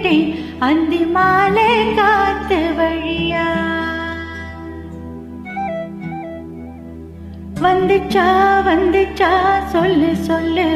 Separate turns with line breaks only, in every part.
விட்டேன் அந்தி மாலை காத்து வழியா. வந்துச்சா வந்துச்சா சொல்லு சொல்லு,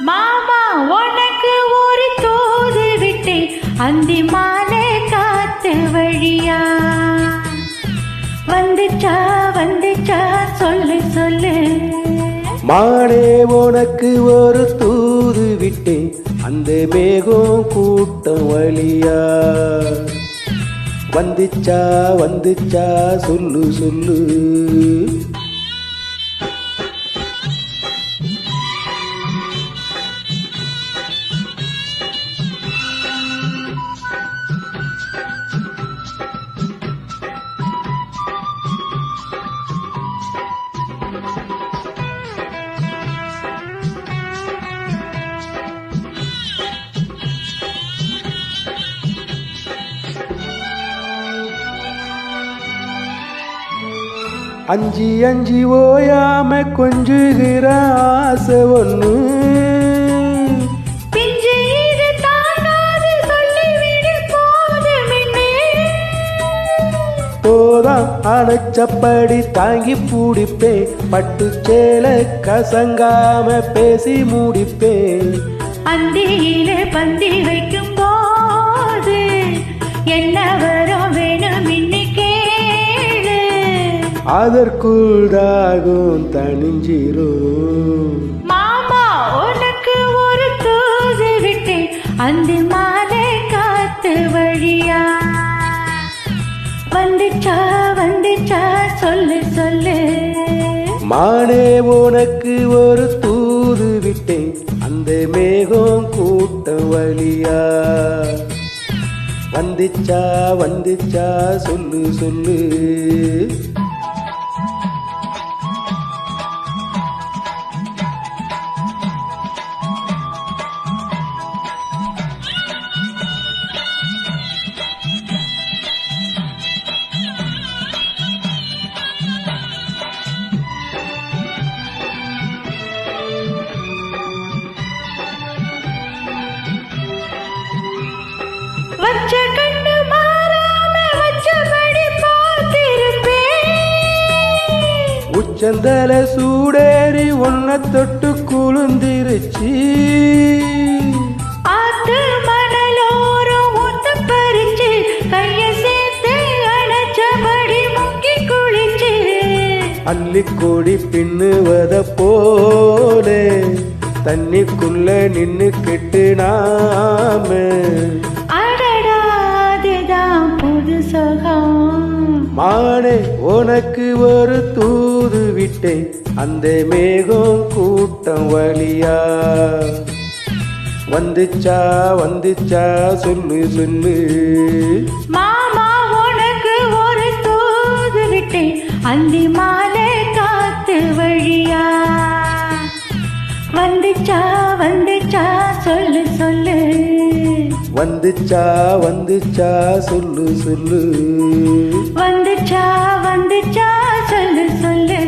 மாமா உனக்கு ஒரு தூது விட்டேன் அந்தி மாலை காத்து வழியா. வந்துச்சா வந்துச்சா சொல்லு சொல்லு,
மானே உனக்கு ஒரு தூது விட்டேன் அந்த மேகம் கூட்டம் வழியா. வந்துச்சா வந்துச்சா சொல்லு சொல்லு, அஞ்சி அஞ்சி ஓயாம கொஞ்சுகிற ஆசை ஒண்ணு. போதான் அணைச்சப்படி தாங்கி பூடிப்பேன், பட்டு சேல கசங்காம பேசி மூடிப்பேன்.
அந்தியில பந்தி வைக்கும் போது என்ன வரும் வேணும் இன்னைக்கே,
அதற்குள் தாகும் தனிஞ்சிரும்.
மாமா உனக்கு ஒரு தூது விட்டேன் அந்தி மாலை காத்து வழியா. வந்துச்சா வந்துச்சா சொல்லு சொல்லு,
மானே உனக்கு ஒரு தூது விட்டேன் அந்த மேகம் கூட்டம் வழியா. வந்துச்சா வந்துச்சா சொல்லு சொல்லு,
வச்ச கண்ணு மாறாம வச்சபடி பார்த்திருப்பேன்.
உச்சந்தல சூடேறி ஒன்ன தொட்டு குளிர்ந்திருச்சு.
ஆத்து மணலோரம் ஊத்து பறிச்சு கைய சேர்த்து அணைச்சபடி முக்கி குளிச்சு.
அள்ளிக்கொடி பின்னுவத போலே தண்ணிக்குள்ள நின்னு கெட்டு நாம.
அடடாதுதான் புது சுகம்.
மானே உனக்கு ஒரு தூது விட்டேன் அந்த மேகம் கூட்டம் வழியா. வந்துச்சா வந்துச்சா சொல்லு சொல்லு,
மாமா உனக்கு ஒரு தூது விட்டேன் அந்தி மாலை காத்து வழியா. வந்துச்சா வந்துச்சா சொல்லு சொல்லு,
வந்துச்சா வந்துச்சா சொல்லு சொல்லு,
வந்துச்சா வந்துச்சா சொல்லு சொல்லு.